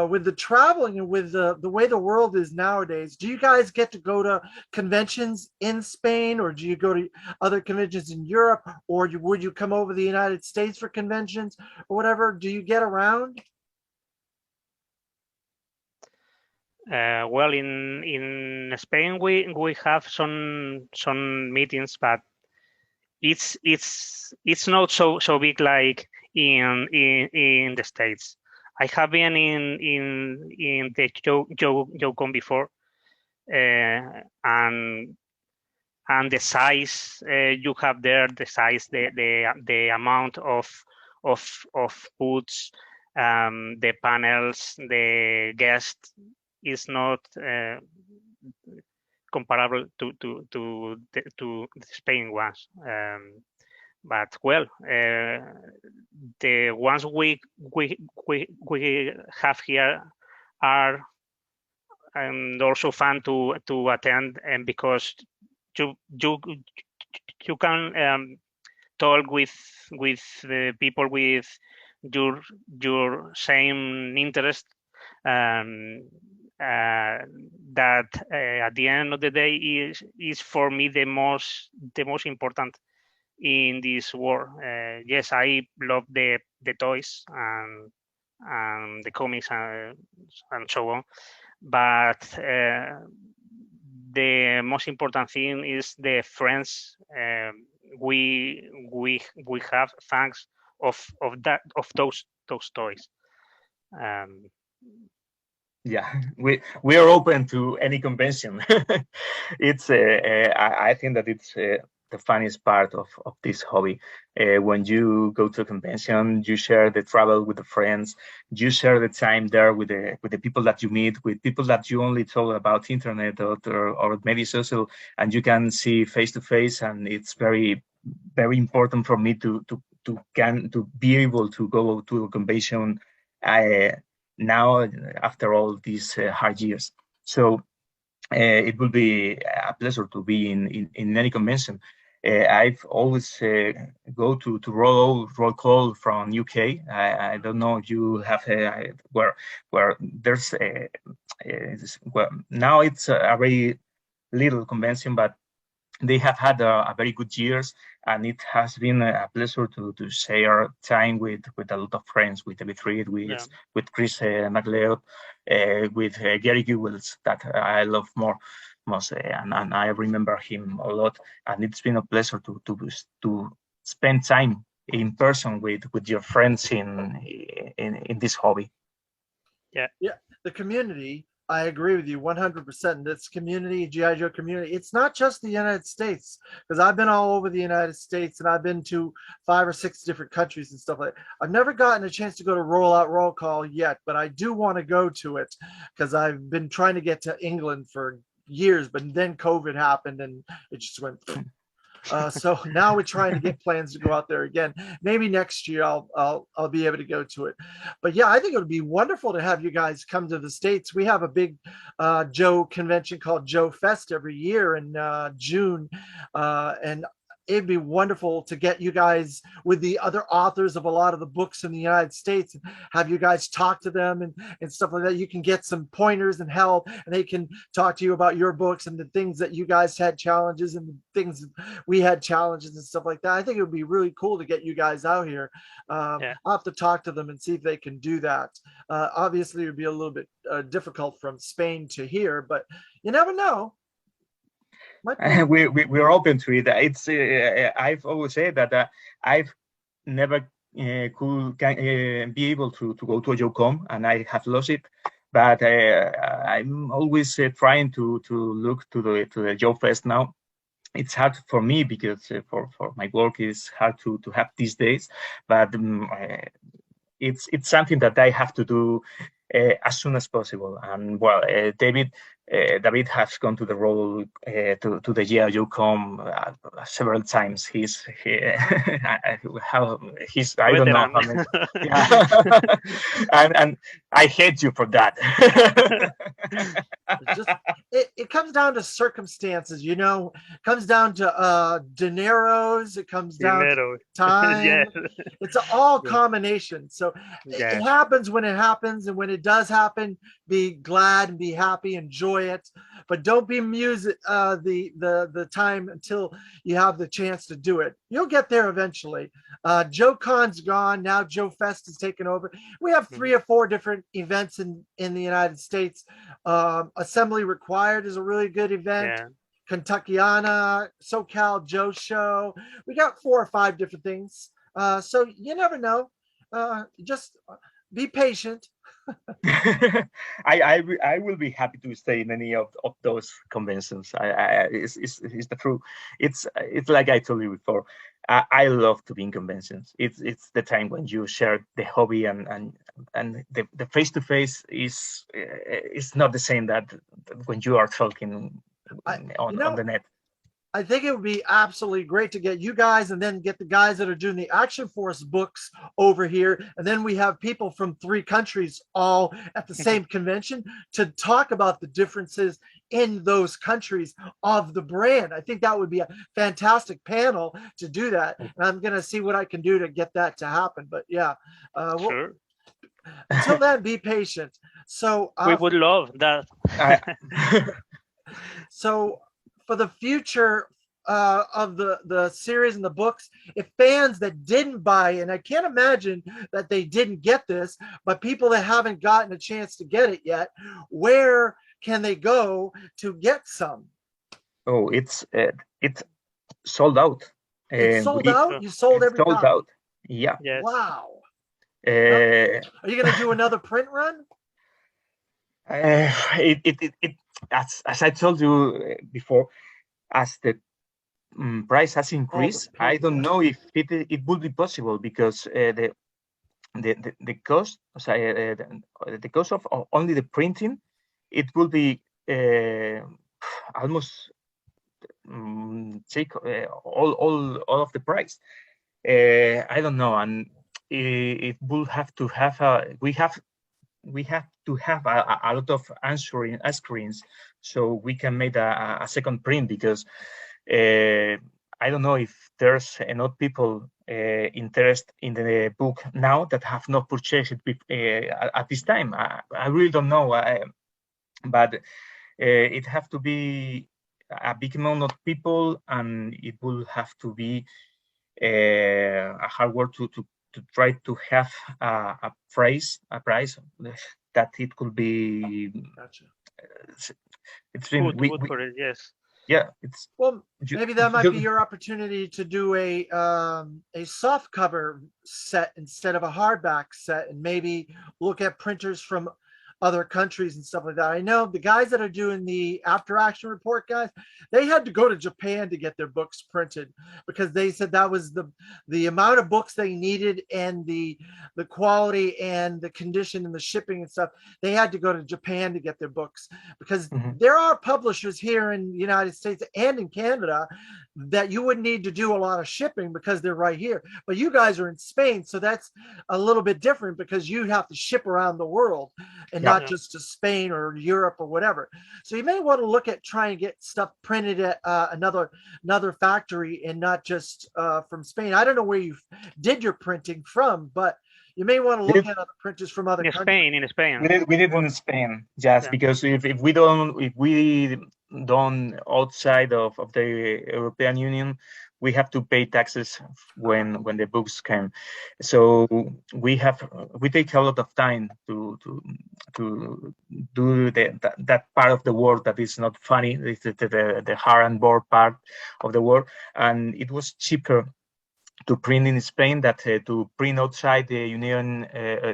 with the traveling and with the way the world is nowadays, do you guys get to go to conventions in Spain, or do you go to other conventions in Europe, or would you come over the United States for conventions or whatever? Do you get around? Well, in Spain we have some meetings, but it's not so big like in the States. I have been in the Jocon before, and the size you have there, the size, the amount of booths, the panels, the guests is not comparable to the Spain ones. But well, the ones we have here are also fun to attend, and because you you you can talk with the people with your same interest, um, that at the end of the day is for me the most important in this world. Yes, I love the toys and the comics and so on, but the most important thing is the friends we have thanks of those toys. Um, Yeah, we are open to any convention. It's I think that it's the funniest part of this hobby. When you go to a convention, you share the travel with the friends, you share the time there with the people that you meet, with people that you only talk about internet or maybe social, and you can see face to face, and it's very important for me to be able to go to a convention. Now after all these hard years. So it will be a pleasure to be in any convention. I've always go to roll call from UK. I don't know if you have where there's well, now it's a very little convention, but they have had a very good years, and it has been a pleasure to share time with a lot of friends, with David Reed, yeah, with Chris McLeod, with Gary Gewells, that I love most, and I remember him a lot. And it's been a pleasure to spend time in person with your friends in this hobby. yeah, Yeah, the community, I agree with you 100%. This community, GI Joe community, it's not just the United States, because I've been all over the United States and I've been to 5 or 6 different countries and stuff like that. I've never gotten a chance to go to roll call yet, but I do want to go to it because I've been trying to get to England for years, but then COVID happened and it just went. So now we're trying to get plans to go out there again. Maybe next year I'll be able to go to it. But yeah, I think it would be wonderful to have you guys come to the States. We have a big Joe convention called Joe Fest every year in June, and it'd be wonderful to get you guys with the other authors of a lot of the books in the United States and have you guys talk to them and stuff like that. You can get some pointers and help, and they can talk to you about your books and the things that you guys had challenges and the things we had challenges and stuff like that. I think it would be really cool to get you guys out here. yeah. I'll have to talk to them and see if they can do that. Obviously, it would be a little bit difficult from Spain to here, but you never know. We're open to it. It's I've always said that I've never can be able to go to a Jocom, and I have lost it. But I'm always trying to look to the Joe Fest now. It's hard for me because for my work it's hard to have these days, but it's something that I have to do as soon as possible. And well, David has gone to the role to the GIOCom several times. He's I don't know Veteran. how many. Yeah. and I hate you for that. It comes down to circumstances, you know. It comes down to dineros. It comes down to time. Yes. It's all Yeah. combination. So Yes. it happens when it happens, and when it does happen, be glad and be happy, enjoy enjoy it, but don't be the time until you have the chance to do it. You'll get there eventually. Joe Con's gone now. Joe Fest is taken over. We have 3 or 4 different events in the United States. Assembly Required is a really good event. Yeah. Kentuckiana, SoCal Joe Show. We got 4 or 5 different things. So you never know. Just be patient. I will be happy to stay in any of those conventions. It's the truth. It's like I told you before. I love to be in conventions. It's the time when you share the hobby and the face to face is not the same that when you are talking on the net. I think it would be absolutely great to get you guys and then get the guys that are doing the Action Force books over here. And then we have people from 3 countries all at the same convention to talk about the differences in those countries of the brand. I think that would be a fantastic panel to do that. And I'm going to see what I can do to get that to happen. But yeah, Sure. Until then, be patient. So We would love that. So for the future of the series and the books, if fans that didn't buy, and I can't imagine that they didn't get this, but people that haven't gotten a chance to get it yet, where can they go to get some? Oh, it's sold out. It's sold out? You sold every sold copy? out. Yeah. Yes. Wow. Are you going to do another print run? As I told you before, as the price has increased, I don't know if it would be possible because the cost, the cost of only the printing, it will be almost take all of the price. I don't know, and it will have to have we have to have a lot of answering screens so we can make a second print, because I don't know if there's enough people interested in the book now that have not purchased it at this time. I really don't know, but it have to be a big amount of people, and it will have to be a hard work to try to have a price that it could be. Gotcha. It's been good for it, yes. Yeah, it's well. Maybe that might be your opportunity to do a soft cover set instead of a hardback set, and maybe look at printers from other countries and stuff like that. I know the guys that are doing the After Action Report guys, they had to go to Japan to get their books printed because they said that was the amount of books they needed and the quality and the condition and the shipping and stuff. They had to go to Japan to get their books because there are publishers here in the United States and in Canada that you wouldn't need to do a lot of shipping because they're right here. But you guys are in Spain, so that's a little bit different because you have to ship around the world and not just to Spain or Europe or whatever. So you may want to look at trying to get stuff printed at another factory and not just from Spain. I don't know where you did your printing from, but you may want to look at other printers from other countries. In Spain. We did in Spain, just because if we don't outside of the European Union, we have to pay taxes when the books come. So we take a lot of time to do that part of the work that is not funny, the hard and bored part of the work, and it was cheaper to print in Spain that to print outside the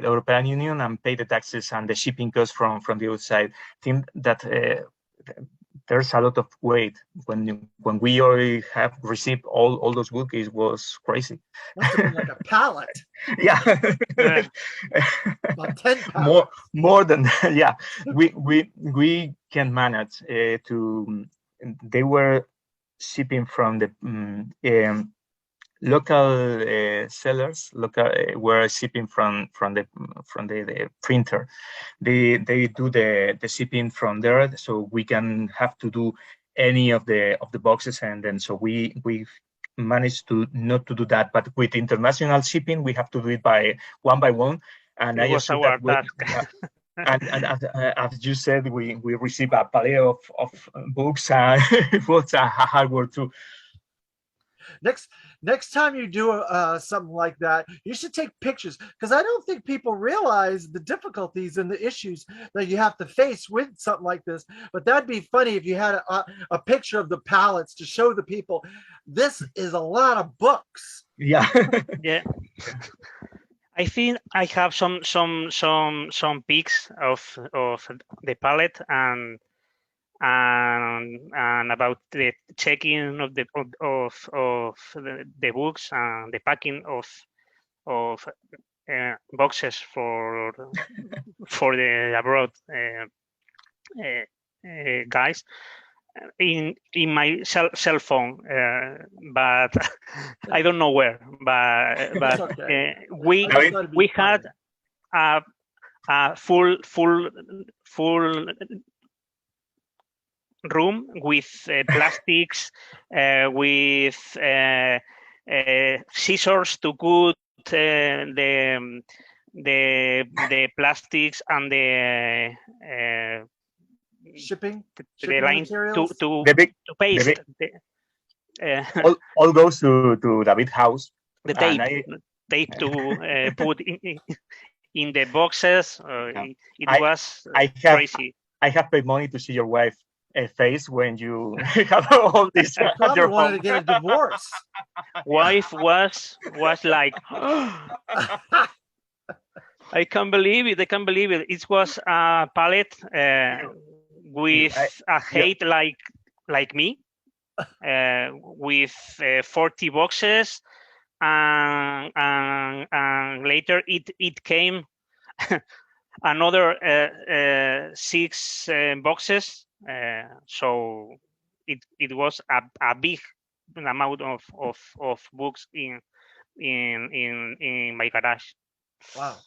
European Union and pay the taxes and the shipping costs from the outside. I think that there's a lot of weight when we already have received all those books. It was crazy. Must have been like a pallet. Yeah. About 10 pallets. More than that. Yeah. We can manage to. They were shipping from the local sellers. Were shipping from the printer. They do the shipping from there, so we can have to do any of the boxes, and then so we managed to not to do that. But with international shipping, we have to do it by one, and it was our task. And as you said, we received a palette of books. It was a hard work too. Next time you do something like that, you should take pictures, because I don't think people realize the difficulties and the issues that you have to face with something like this. But that'd be funny if you had a picture of the palettes to show the people this is a lot of books. Yeah. Yeah. I think I have some pics of the palette and about the checking of the books and the packing of boxes for the abroad guys in my cell phone, but I don't know where. But Okay. we had a full room with plastics, with scissors to cut the plastics and the shipping line materials. to The paste all goes to David's house. the tape to put in the boxes. It was crazy. I have paid money to see your wife face when you have all this I at probably your wanted home. to get a divorce. Wife was like, I can't believe it. I can't believe it. It was a palette with a height like me, with 40 boxes, and later it came another 6 boxes. So it was a big amount of books in my garage. Wow.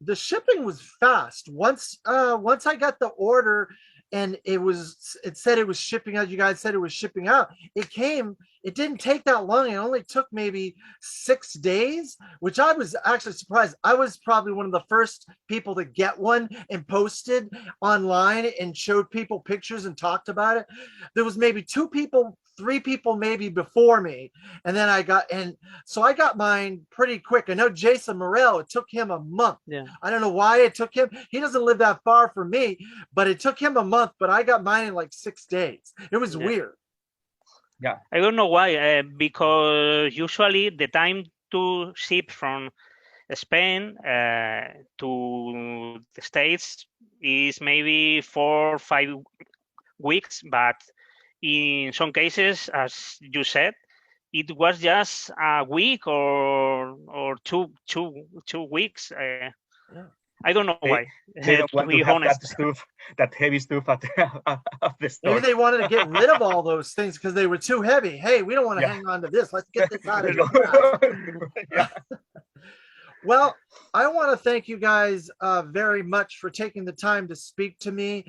The shipping was fast. Once I got the order and it said it was shipping out, you guys said it was shipping out, it didn't take that long. It only took maybe 6 days, which I was actually surprised. I was probably one of the first people to get one and posted online and showed people pictures and talked about it. There was maybe 3 people maybe before me, and then I got mine pretty quick. I know Jason Morel, it took him a month. Yeah. I don't know why it took him. He doesn't live that far from me, but it took him a month, but I got mine in like 6 days. It was weird. Yeah. I don't know why, because usually the time to ship from Spain to the States is maybe 4 or 5 weeks, but in some cases, as you said, it was just a week or two weeks. I don't know why. They don't want to be to have honest. that heavy stuff at the store. Maybe they wanted to get rid of all those things because they were too heavy. Hey, we don't want to hang on to this. Let's get this out of here. Yeah. Well, I want to thank you guys very much for taking the time to speak to me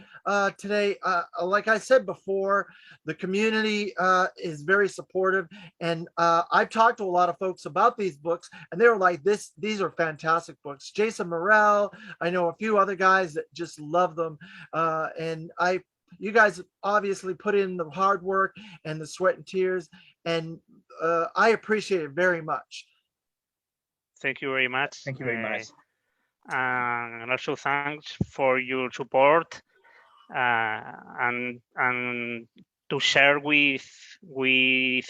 today. Like I said before, the community is very supportive, and I've talked to a lot of folks about these books, and they were like, these are fantastic books. Jason Morel, I know a few other guys that just love them, and you guys obviously put in the hard work and the sweat and tears, and I appreciate it very much. Thank you very much. Thank you very much. And also thanks for your support and to share with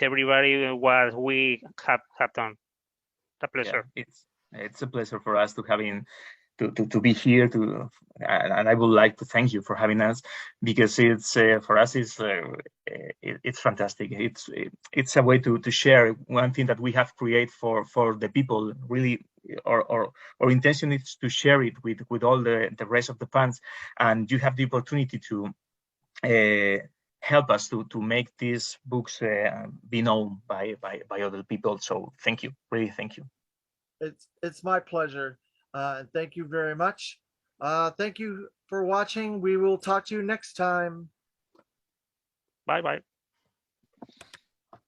everybody what we have done. A pleasure. Yeah, it's a pleasure for us to be here and I would like to thank you for having us, because it's for us it's fantastic. It's a way to share one thing that we have created for the people. Really, our intention is to share it with all the rest of the fans, and you have the opportunity to help us to make these books be known by other people. So thank you, really thank you. It's my pleasure. Thank you very much. Thank you for watching. We will talk to you next time. Bye bye.